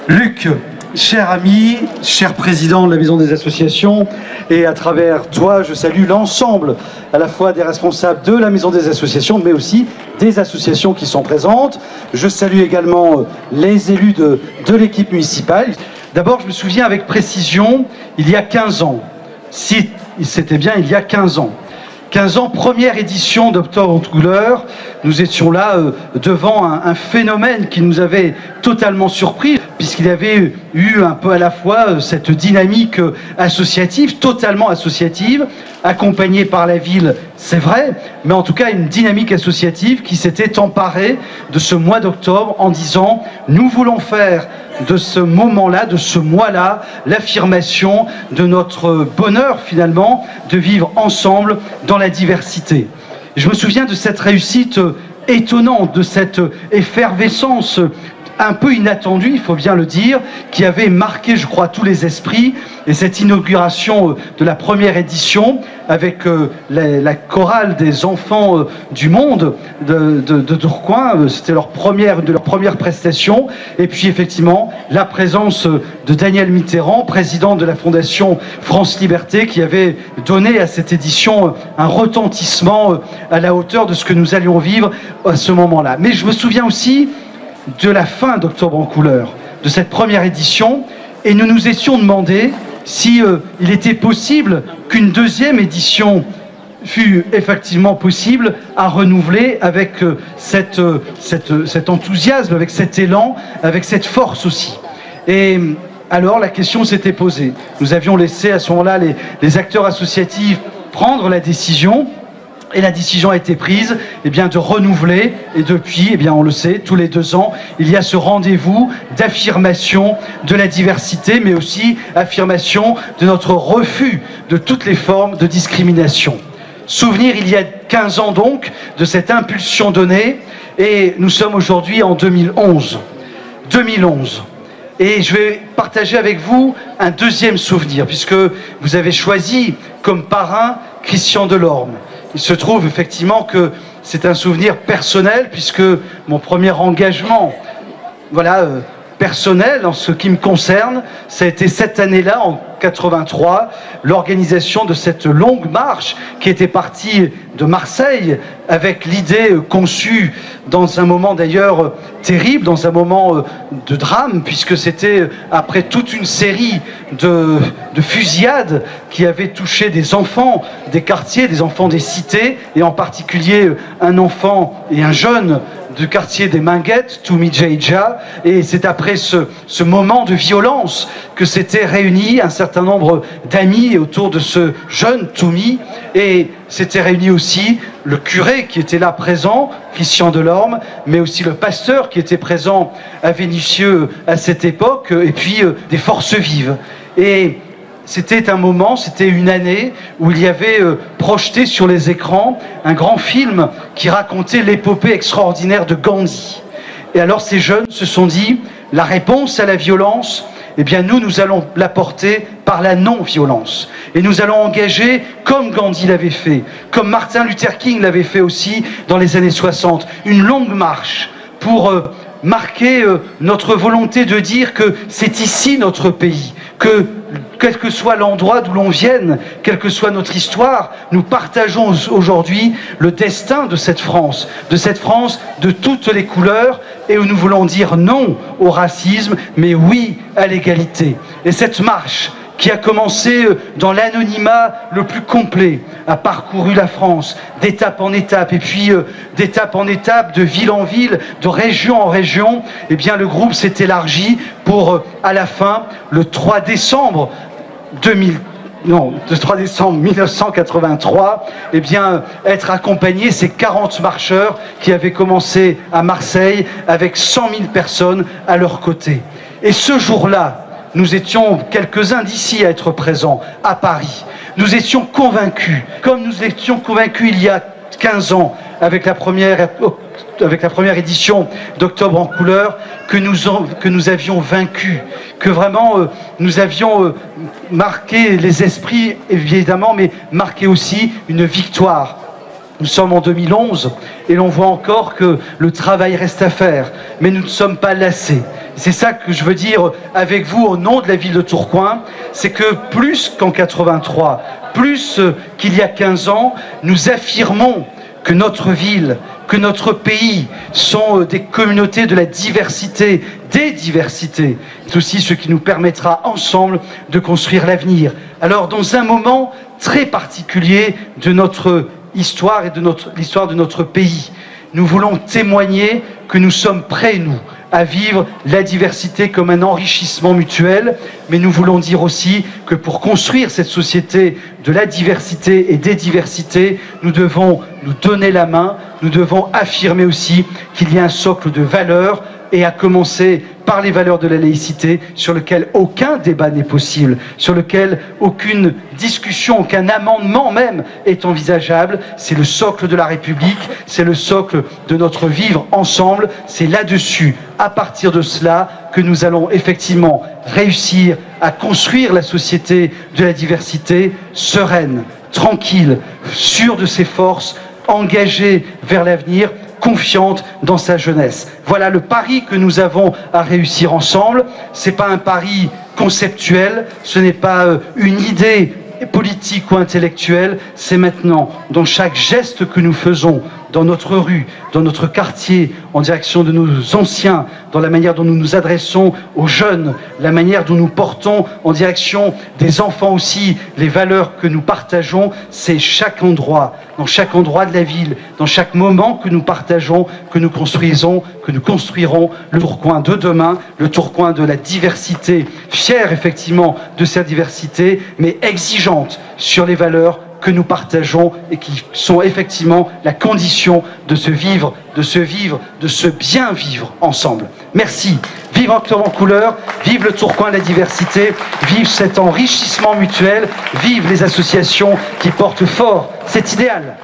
Luc, cher ami, cher président de la Maison des Associations, et à travers toi, je salue l'ensemble à la fois des responsables de la Maison des Associations, mais aussi des associations qui sont présentes. Je salue également les élus de l'équipe municipale. D'abord, je me souviens avec précision, il y a 15 ans, si c'était bien il y a 15 ans, 15 ans, première édition d'Octobre en couleur, nous étions là devant un phénomène qui nous avait totalement surpris, puisqu'il y avait eu un peu à la fois cette dynamique associative, totalement associative, accompagnée par la ville, c'est vrai, mais en tout cas une dynamique associative qui s'était emparée de ce mois d'octobre en disant « Nous voulons faire de ce moment-là, de ce mois-là, l'affirmation de notre bonheur finalement de vivre ensemble dans la diversité. » Je me souviens de cette réussite étonnante, de cette effervescence un peu inattendue, il faut bien le dire, qui avait marqué, je crois, tous les esprits. Et cette inauguration de la première édition avec la chorale des enfants du monde de Tourcoing, c'était leur première prestation. Et puis effectivement, la présence de Daniel Mitterrand, président de la Fondation France Liberté, qui avait donné à cette édition un retentissement à la hauteur de ce que nous allions vivre à ce moment-là. Mais je me souviens aussi de la fin d'Octobre en couleur, de cette première édition, et nous nous étions demandé si il était possible qu'une deuxième édition fût effectivement possible à renouveler avec cet enthousiasme, avec cet élan, avec cette force aussi. Et alors la question s'était posée. Nous avions laissé à ce moment-là les acteurs associatifs prendre la décision. Et la décision a été prise de renouveler, et depuis, on le sait, tous les 2 ans, il y a ce rendez-vous d'affirmation de la diversité, mais aussi affirmation de notre refus de toutes les formes de discrimination. Souvenir, il y a 15 ans donc, de cette impulsion donnée, et nous sommes aujourd'hui en 2011. 2011. Et je vais partager avec vous un deuxième souvenir, puisque vous avez choisi comme parrain Christian Delorme. Il se trouve effectivement que c'est un souvenir personnel, puisque mon premier engagement, personnel en ce qui me concerne, ça a été cette année-là, en 83, l'organisation de cette longue marche qui était partie de Marseille avec l'idée conçue dans un moment d'ailleurs terrible, dans un moment de drame, puisque c'était après toute une série de fusillades qui avaient touché des enfants des quartiers, des enfants des cités, et en particulier un enfant et un jeune du quartier des Minguettes, Toumi Djeidja, et c'est après ce moment de violence que s'étaient réunis un certain nombre d'amis autour de ce jeune Toumi, et s'était réuni aussi le curé qui était là présent, Christian Delorme, mais aussi le pasteur qui était présent à Vénissieux à cette époque, et puis des forces vives. Et c'était un moment, c'était une année où il y avait projeté sur les écrans un grand film qui racontait l'épopée extraordinaire de Gandhi. Et alors ces jeunes se sont dit, la réponse à la violence, nous allons l'apporter par la non-violence. Et nous allons engager, comme Gandhi l'avait fait, comme Martin Luther King l'avait fait aussi dans les années 60, une longue marche pour marquer notre volonté de dire que c'est ici notre pays, que quel que soit l'endroit d'où l'on vienne, quelle que soit notre histoire, nous partageons aujourd'hui le destin de cette France de toutes les couleurs, et où nous voulons dire non au racisme, mais oui à l'égalité. Et cette marche, qui a commencé dans l'anonymat le plus complet, a parcouru la France d'étape en étape, et puis d'étape en étape, de ville en ville, de région en région, le groupe s'est élargi pour, à la fin, le 3 décembre 1983, être accompagné, ces 40 marcheurs qui avaient commencé à Marseille avec 100 000 personnes à leur côté. Et ce jour-là, nous étions quelques-uns d'ici à être présents, à Paris. Nous étions convaincus, comme nous étions convaincus il y a 15 ans, avec la première édition d'Octobre en couleur, que nous avions vaincu, que vraiment nous avions marqué les esprits, évidemment, mais marqué aussi une victoire Nous sommes en 2011 et l'on voit encore que le travail reste à faire, mais nous ne sommes pas lassés. C'est ça que je veux dire avec vous au nom de la ville de Tourcoing, c'est que plus qu'en 83, plus qu'il y a 15 ans, nous affirmons que notre ville, que notre pays sont des communautés de la diversité, des diversités. C'est aussi ce qui nous permettra ensemble de construire l'avenir. Alors, dans un moment très particulier de notre histoire et de l'histoire de notre pays, nous voulons témoigner que nous sommes prêts, nous, à vivre la diversité comme un enrichissement mutuel, mais nous voulons dire aussi que pour construire cette société de la diversité et des diversités, nous devons nous donner la main, nous devons affirmer aussi qu'il y a un socle de valeurs, et à commencer par les valeurs de la laïcité, sur lequel aucun débat n'est possible, sur lequel aucune discussion, aucun amendement même est envisageable. C'est le socle de la République, c'est le socle de notre vivre ensemble, c'est là-dessus, à partir de cela, que nous allons effectivement réussir à construire la société de la diversité sereine, tranquille, sûre de ses forces, engagée vers l'avenir, confiante dans sa jeunesse. Voilà le pari que nous avons à réussir ensemble. Ce n'est pas un pari conceptuel, ce n'est pas une idée politique ou intellectuelle, c'est maintenant, dans chaque geste que nous faisons, dans notre rue, dans notre quartier, en direction de nos anciens, dans la manière dont nous nous adressons aux jeunes, la manière dont nous portons en direction des enfants aussi, les valeurs que nous partageons, c'est chaque endroit, dans chaque endroit de la ville, dans chaque moment que nous partageons, que nous construisons, que nous construirons le Tourcoing de demain, le Tourcoing de la diversité, fier effectivement de sa diversité, mais exigeante sur les valeurs que nous partageons et qui sont effectivement la condition de ce vivre, de ce bien vivre ensemble. Merci. Vive Octobre en couleur, vive le Tourcoing de la diversité, vive cet enrichissement mutuel, vive les associations qui portent fort cet idéal.